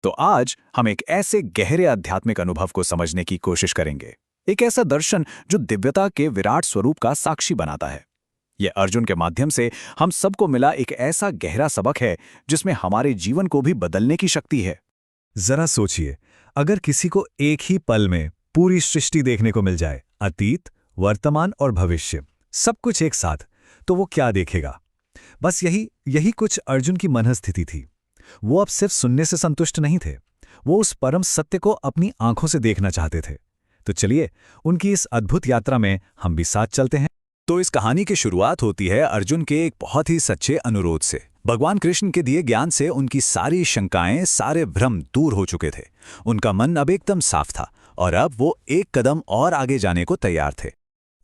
तो आज हम एक ऐसे गहरे आध्यात्मिक अनुभव को समझने की कोशिश करेंगे। एक ऐसा दर्शन जो दिव्यता के विराट स्वरूप का साक्षी बनाता है। यह अर्जुन के माध्यम से हम सबको मिला एक ऐसा गहरा सबक है जिसमें हमारे जीवन को भी बदलने की शक्ति है। जरा सोचिए, अगर किसी को एक ही पल में पूरी सृष्टि देखने को मिल जाए, अतीत, वर्तमान और भविष्य, सब कुछ एक साथ, तो वो क्या देखेगा? बस यही कुछ अर्जुन की मनस्थिति थी। वो अब सिर्फ सुनने से संतुष्ट नहीं थे, वो उस परम सत्य को अपनी आंखों से देखना चाहते थे। तो चलिए, उनकी इस अद्भुत यात्रा में हम भी साथ चलते हैं। तो इस कहानी की शुरुआत होती है अर्जुन के एक बहुत ही सच्चे अनुरोध से। भगवान कृष्ण के दिए ज्ञान से उनकी सारी शंकाएं, सारे भ्रम दूर हो चुके थे। उनका मन अब एकदम साफ था और अब वो एक कदम और आगे जाने को तैयार थे।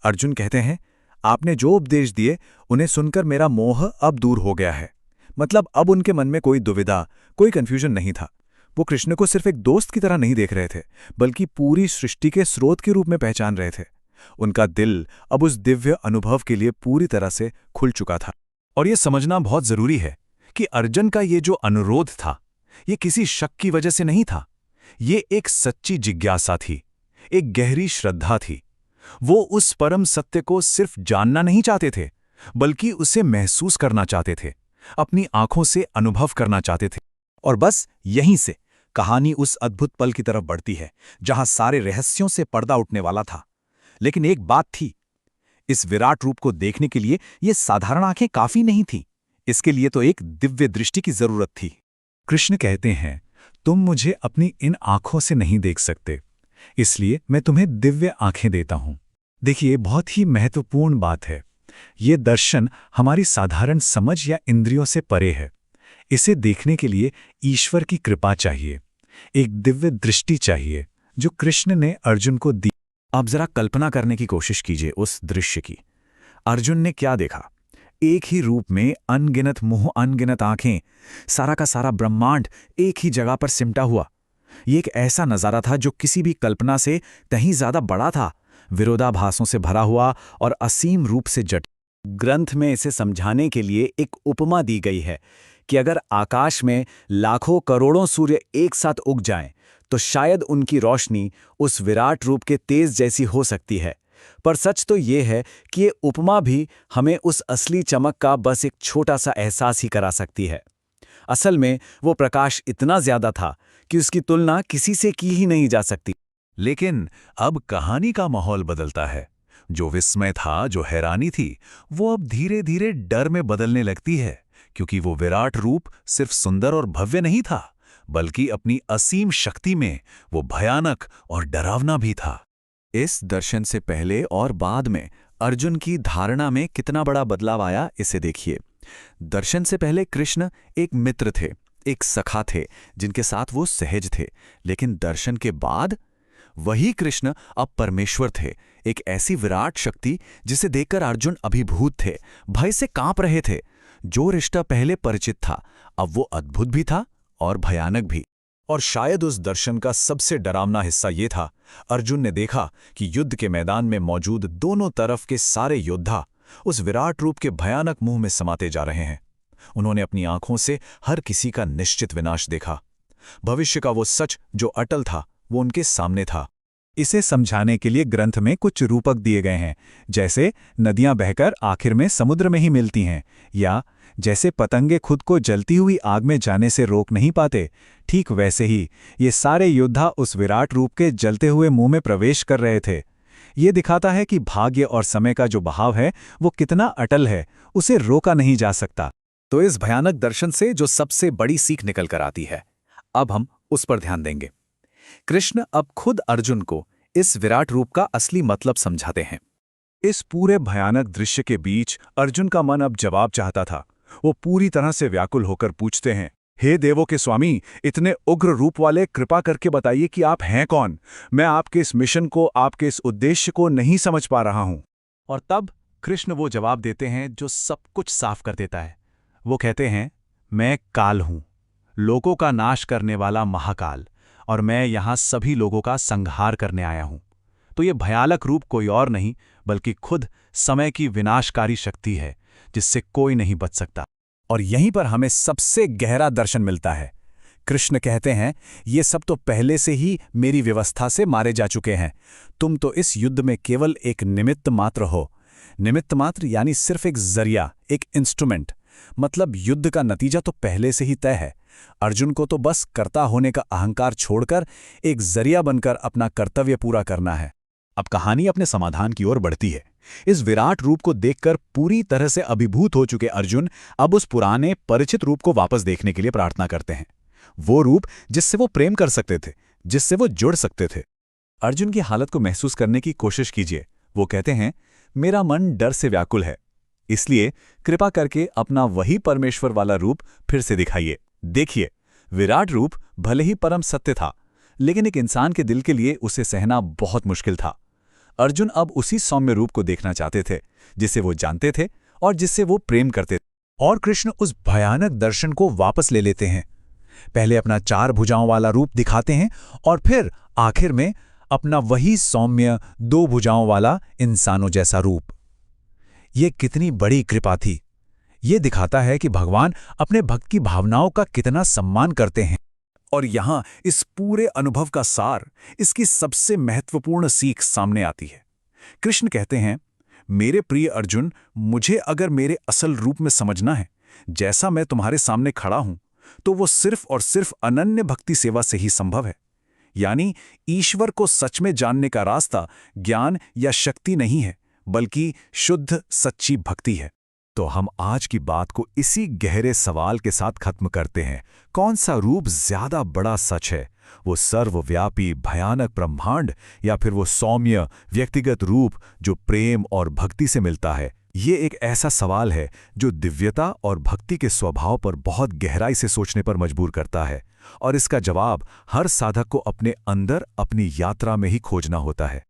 अर्जुन कहते हैं, आपने जो उपदेश दिए उन्हें सुनकर मेरा मोह अब दूर हो गया है। मतलब अब उनके मन में कोई दुविधा, कोई कंफ्यूजन नहीं था। वो कृष्ण को सिर्फ एक दोस्त की तरह नहीं देख रहे थे, बल्कि पूरी सृष्टि के स्रोत के रूप में पहचान रहे थे। उनका दिल अब उस दिव्य अनुभव के लिए पूरी तरह से खुल चुका था। और ये समझना बहुत जरूरी है कि अर्जुन का ये जो अनुरोध था, ये किसी शक की वजह से नहीं था। ये एक सच्ची जिज्ञासा थी, एक गहरी श्रद्धा थी। वो उस परम सत्य को सिर्फ जानना नहीं चाहते थे, बल्कि उसे महसूस करना चाहते थे, अपनी आंखों से अनुभव करना चाहते थे। और बस यहीं से कहानी उस अद्भुत पल की तरफ बढ़ती है जहां सारे रहस्यों से पर्दा उठने वाला था। लेकिन एक बात थी, इस विराट रूप को देखने के लिए ये साधारण आंखें काफी नहीं थीं। इसके लिए तो एक दिव्य दृष्टि की जरूरत थी। कृष्ण कहते हैं, तुम मुझे अपनी इन आंखों से नहीं देख सकते, इसलिए मैं तुम्हें दिव्य आंखें देता हूं। देखिए, बहुत ही महत्वपूर्ण बात है। ये दर्शन हमारी साधारण समझ या इंद्रियों से परे है। इसे देखने के लिए ईश्वर की कृपा चाहिए, एक दिव्य दृष्टि चाहिए, जो कृष्ण ने अर्जुन को दी। अब जरा कल्पना करने की कोशिश कीजिए उस दृश्य की। अर्जुन ने क्या देखा? एक ही रूप में अनगिनत मुंह, अनगिनत आंखें, सारा का सारा ब्रह्मांड एक ही जगह पर सिमटा हुआ। ये एक ऐसा नजारा था जो किसी भी कल्पना से कहीं ज्यादा बड़ा था, विरोधाभासों से भरा हुआ और असीम रूप से जटिल। ग्रंथ में इसे समझाने के लिए एक उपमा दी गई है कि अगर आकाश में लाखों करोड़ों सूर्य एक साथ उग जाएं, तो शायद उनकी रोशनी उस विराट रूप के तेज जैसी हो सकती है। पर सच तो ये है कि ये उपमा भी हमें उस असली चमक का बस एक छोटा सा एहसास ही करा सकती है। असल में वो प्रकाश इतना ज्यादा था कि उसकी तुलना किसी से की ही नहीं जा सकती। लेकिन अब कहानी का माहौल बदलता है। जो विस्मय था, जो हैरानी थी, वो अब धीरे धीरे डर में बदलने लगती है, क्योंकि वो विराट रूप सिर्फ सुंदर और भव्य नहीं था, बल्कि अपनी असीम शक्ति में वो भयानक और डरावना भी था। इस दर्शन से पहले और बाद में अर्जुन की धारणा में कितना बड़ा बदलाव आया, इसे देखिए। दर्शन से पहले कृष्ण एक मित्र थे, एक सखा थे, जिनके साथ वो सहज थे। लेकिन दर्शन के बाद वही कृष्ण अब परमेश्वर थे, एक ऐसी विराट शक्ति जिसे देखकर अर्जुन अभिभूत थे, भय से कांप रहे थे। जो रिश्ता पहले परिचित था, अब वो अद्भुत भी था और भयानक भी। और शायद उस दर्शन का सबसे डरावना हिस्सा ये था, अर्जुन ने देखा कि युद्ध के मैदान में मौजूद दोनों तरफ के सारे योद्धा उस विराट रूप के भयानक मुंह में समाते जा रहे हैं। उन्होंने अपनी आंखों से हर किसी का निश्चित विनाश देखा। भविष्य का वो सच जो अटल था, वो उनके सामने था। इसे समझाने के लिए ग्रंथ में कुछ रूपक दिए गए हैं, जैसे नदियां बहकर आखिर में समुद्र में ही मिलती हैं, या जैसे पतंगे खुद को जलती हुई आग में जाने से रोक नहीं पाते, ठीक वैसे ही ये सारे योद्धा उस विराट रूप के जलते हुए मुंह में प्रवेश कर रहे थे। ये दिखाता है कि भाग्य और समय का जो बहाव है वो कितना अटल है, उसे रोका नहीं जा सकता। तो इस भयानक दर्शन से जो सबसे बड़ी सीख निकल कर आती है, अब हम उस पर ध्यान देंगे। कृष्ण अब खुद अर्जुन को इस विराट रूप का असली मतलब समझाते हैं। इस पूरे भयानक दृश्य के बीच अर्जुन का मन अब जवाब चाहता था। वो पूरी तरह से व्याकुल होकर पूछते हैं, हे देवों के स्वामी, इतने उग्र रूप वाले, कृपा करके बताइए कि आप हैं कौन? मैं आपके इस मिशन को, आपके इस उद्देश्य को नहीं समझ पा रहा हूं। और तब कृष्ण वो जवाब देते हैं जो सब कुछ साफ कर देता है। वो कहते हैं, मैं काल हूं, लोगों का नाश करने वाला महाकाल, और मैं यहां सभी लोगों का संहार करने आया हूं। तो ये भयानक रूप कोई और नहीं, बल्कि खुद समय की विनाशकारी शक्ति है, जिससे कोई नहीं बच सकता। और यहीं पर हमें सबसे गहरा दर्शन मिलता है। कृष्ण कहते हैं, ये सब तो पहले से ही मेरी व्यवस्था से मारे जा चुके हैं। तुम तो इस युद्ध में केवल एक निमित्त मात्र हो। निमित्त मात्र यानी सिर्फ एक जरिया, एक इंस्ट्रूमेंट। मतलब युद्ध का नतीजा तो पहले से ही तय है। अर्जुन को तो बस कर्ता होने का अहंकार छोड़कर एक जरिया बनकर अपना कर्तव्य पूरा करना है। अब कहानी अपने समाधान की ओर बढ़ती है। इस विराट रूप को देखकर पूरी तरह से अभिभूत हो चुके अर्जुन अब उस पुराने परिचित रूप को वापस देखने के लिए प्रार्थना करते हैं। वो रूप जिससे वो प्रेम कर सकते थे, जिससे वो जुड़ सकते थे। अर्जुन की हालत को महसूस करने की कोशिश कीजिए। वो कहते हैं, मेरा मन डर से व्याकुल है, इसलिए कृपा करके अपना वही परमेश्वर वाला रूप फिर से दिखाइए। देखिए, विराट रूप भले ही परम सत्य था, लेकिन एक इंसान के दिल के लिए उसे सहना बहुत मुश्किल था। अर्जुन अब उसी सौम्य रूप को देखना चाहते थे, जिसे वो जानते थे और जिससे वो प्रेम करते थे। और कृष्ण उस भयानक दर्शन को वापस ले लेते हैं। पहले अपना 4 भुजाओं वाला रूप दिखाते हैं और फिर आखिर में अपना वही सौम्य 2 भुजाओं वाला इंसानों जैसा रूप। ये कितनी बड़ी कृपा थी। ये दिखाता है कि भगवान अपने भक्त की भावनाओं का कितना सम्मान करते हैं। और यहाँ इस पूरे अनुभव का सार, इसकी सबसे महत्वपूर्ण सीख सामने आती है। कृष्ण कहते हैं, मेरे प्रिय अर्जुन, मुझे अगर मेरे असल रूप में समझना है, जैसा मैं तुम्हारे सामने खड़ा हूं, तो वो सिर्फ और सिर्फ अनन्य भक्ति सेवा से ही संभव है। यानी ईश्वर को सच में जानने का रास्ता ज्ञान या शक्ति नहीं है, बल्कि शुद्ध सच्ची भक्ति है। तो हम आज की बात को इसी गहरे सवाल के साथ खत्म करते हैं। कौन सा रूप ज्यादा बड़ा सच है? वो सर्वव्यापी भयानक ब्रह्मांड या फिर वो सौम्य व्यक्तिगत रूप जो प्रेम और भक्ति से मिलता है? ये एक ऐसा सवाल है जो दिव्यता और भक्ति के स्वभाव पर बहुत गहराई से सोचने पर मजबूर करता है, और इसका जवाब हर साधक को अपने अंदर अपनी यात्रा में ही खोजना होता है।